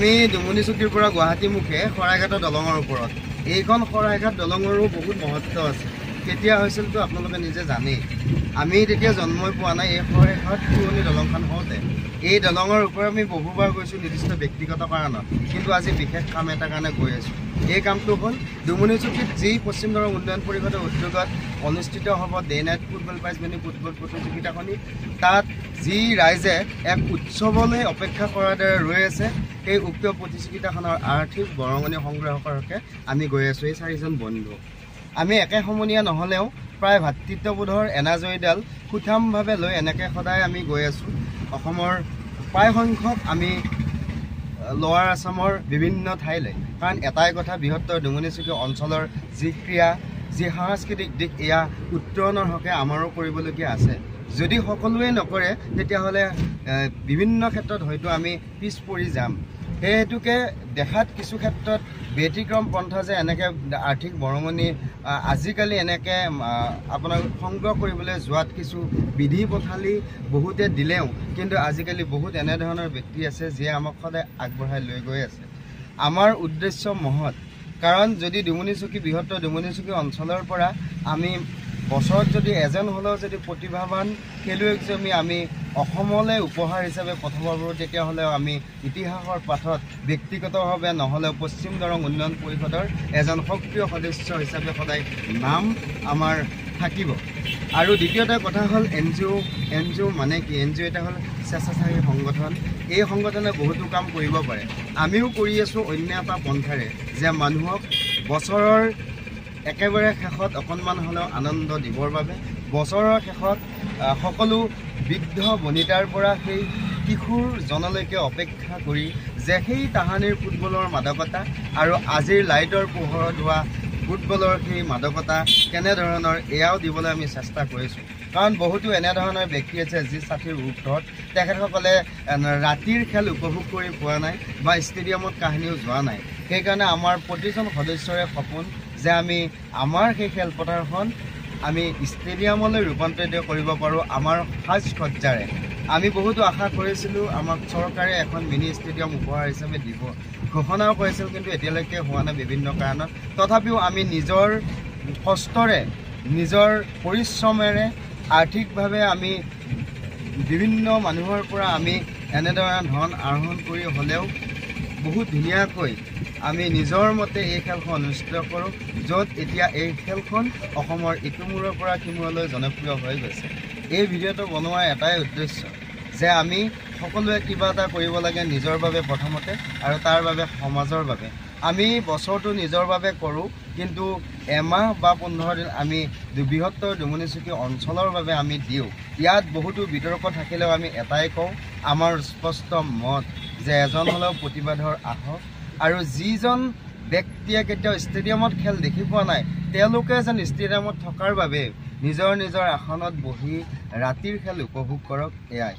আমি ডুমুনিচুকীৰ পৰা গুৱাহাটীমুখে শৰাইঘাটৰ দলঙৰ ওপৰত এইখন শৰাইঘাট দলঙৰো বহুত মহত্ব আছে। কেতিয়া হৈছিলতো আপোনালোকে নিজে জানেই। আমি তেতিয়া জন্মই পোৱা নাই এই শৰাইঘাট পুৰণি দলংখন হওঁতে। এই দলঙৰ ওপৰত আমি বহুবাৰ গৈছোঁ নিৰ্দিষ্ট ব্যক্তিগত কাৰণত, কিন্তু আজি বিশেষ কাম এটাৰ কাৰণে গৈ আছোঁ। এই কামটো হ'ল ডুমুনিচুকীত যি পশ্চিম দৰং উন্নয়ন পৰিষদৰ উদ্যোগত অনুষ্ঠিত হ'ব day night football prize money football প্ৰতিযোগিতাখনি, তাত যি ৰাইজে এক উৎসৱলৈ অপেক্ষা কৰাৰ দৰে ৰৈ আছে, সেই উক্ত প্ৰতিযোগিতাখনৰ আৰ্থিক বৰঙণি সংগ্ৰহ কৰাকে আমি গৈ আছোঁ। এই 4জন বন্ধু আমি একে সমনীয়া নহ'লেও প্ৰায় ভাতৃত্ববোধৰ এনাজৰীডাল সুঠামভাৱে লৈ এনেকৈ সদায় আমি গৈ আছোঁ। অসমৰ প্ৰায় সংখ্যক আমি লোৱাৰ আছামৰ বিভিন্ন ঠাইলৈ, কাৰণ এটাই কথা, বৃহত্তৰ ডুমুনিচুকী অঞ্চলৰ যি ক্ৰীড়া, যি সাংস্কৃতিক দিশ, এয়া উত্তৰণৰ হকে আমাৰো কৰিবলগীয়া আছে। যদি সকলোৱে নকৰে তেতিয়াহ'লে বিভিন্ন ক্ষেত্ৰত হয়তো আমি পিছ পৰি যাম। সেই হেতুকে দেখাত কিছু ক্ষেত্ৰত ব্যতিক্ৰম পন্থা যে এনেকৈ আৰ্থিক বৰঙণি আজিকালি এনেকৈ আপোনাৰ সংগ্ৰহ কৰিবলৈ যোৱাত কিছু বিধি পথালি বহুতে দিলেও, কিন্তু আজিকালি বহুত এনেধৰণৰ ব্যক্তি আছে যিয়ে আমাক সদায় আগবঢ়াই লৈ গৈ আছে। আমাৰ উদ্দেশ্য মহৎ, কাৰণ যদি ডুমুনিচুকী বৃহত্তৰ ডুমুনিচুকী অঞ্চলৰ পৰা আমি বছৰত যদি এজন হ'লেও যদি প্ৰতিভাৱান খেলুৱৈক যদি আমি অসমলৈ উপহাৰ হিচাপে পঠাব পাৰোঁ, তেতিয়াহ'লেও আমি ইতিহাসৰ পাঠত ব্যক্তিগতভাৱে নহ'লেও পশ্চিম দৰং উন্নয়ন পৰিষদৰ এজন সক্ৰিয় সদস্য হিচাপে সদায় নাম আমাৰ থাকিব। আৰু দ্বিতীয়টা কথা হ'ল এন জি অ' মানে কি? এন জি অ' এটা হ'ল স্বেচ্ছাসেৱী সংগঠন। এই সংগঠনে বহুতো কাম কৰিব পাৰে। আমিও কৰি আছোঁ অন্য এটা পন্থাৰে, যে মানুহক বছৰৰ একেবাৰে শেষত অকণমান হ'লেও আনন্দ দিবৰ বাবে, বছৰৰ শেষত সকলো বৃদ্ধ বনিতাৰ পৰা সেই কিশোৰজনলৈকে অপেক্ষা কৰি যে সেই তাহানিৰ ফুটবলৰ মাদকতা আৰু আজিৰ লাইটৰ পোহৰত হোৱা ফুটবলৰ সেই মাদকতা কেনেধৰণৰ, এয়াও দিবলৈ আমি চেষ্টা কৰিছোঁ। কাৰণ বহুতো এনেধৰণৰ ব্যক্তি আছে যি ছাতিৰ ঊৰ্ধত, তেখেতসকলে ৰাতিৰ খেল উপভোগ কৰি পোৱা নাই বা ষ্টেডিয়ামত কাহিনীও যোৱা নাই। সেইকাৰণে আমাৰ প্ৰতিজন সদস্যৰে সপোন যে আমি আমাৰ সেই খেলপথাৰখন আমি ষ্টেডিয়ামলৈ ৰূপান্তৰিত কৰিব পাৰোঁ আমাৰ সাজ-সজ্জাৰে। আমি বহুতো আশা কৰিছিলোঁ আমাক চৰকাৰে এখন মিনি ষ্টেডিয়াম উপহাৰ হিচাপে দিব, ঘোষণাও কৰিছিল, কিন্তু এতিয়ালৈকে হোৱা নাই বিভিন্ন কাৰণত। তথাপিও আমি নিজৰ কষ্টৰে, নিজৰ পৰিশ্ৰমেৰে, আৰ্থিকভাৱে আমি বিভিন্ন মানুহৰ পৰা আমি এনেধৰণৰ ধন আহৰণ কৰি হ'লেও বহুত ধুনীয়াকৈ আমি নিজৰ মতে এই খেলখন অনুষ্ঠিত কৰোঁ, য'ত এতিয়া এই খেলখন অসমৰ ইটোমূৰৰ পৰা সিমূৰলৈ জনপ্ৰিয় হৈ গৈছে। এই ভিডিঅ'টো বনোৱাৰ এটাই উদ্দেশ্য যে আমি সকলোৱে কিবা এটা কৰিব লাগে নিজৰ বাবে প্ৰথমতে, আৰু তাৰ বাবে সমাজৰ বাবে। আমি বছৰটো নিজৰ বাবে কৰোঁ, কিন্তু এমাহ বা 15 দিন আমি বৃহত্তৰ ডুমুনিচুকী অঞ্চলৰ বাবে আমি দিওঁ। ইয়াত বহুতো বিতৰ্ক থাকিলেও আমি এটাই কওঁ, আমাৰ স্পষ্ট মত যে এজন হ'লেও প্ৰতিবাদৰ আহক, আৰু যিজন ব্যক্তিয়ে কেতিয়াও ষ্টেডিয়ামত খেল দেখি পোৱা নাই, তেওঁলোকে যেন ষ্টেডিয়ামত থকাৰ বাবে নিজৰ নিজৰ আসনত বহি ৰাতিৰ খেল উপভোগ কৰক। এয়াই।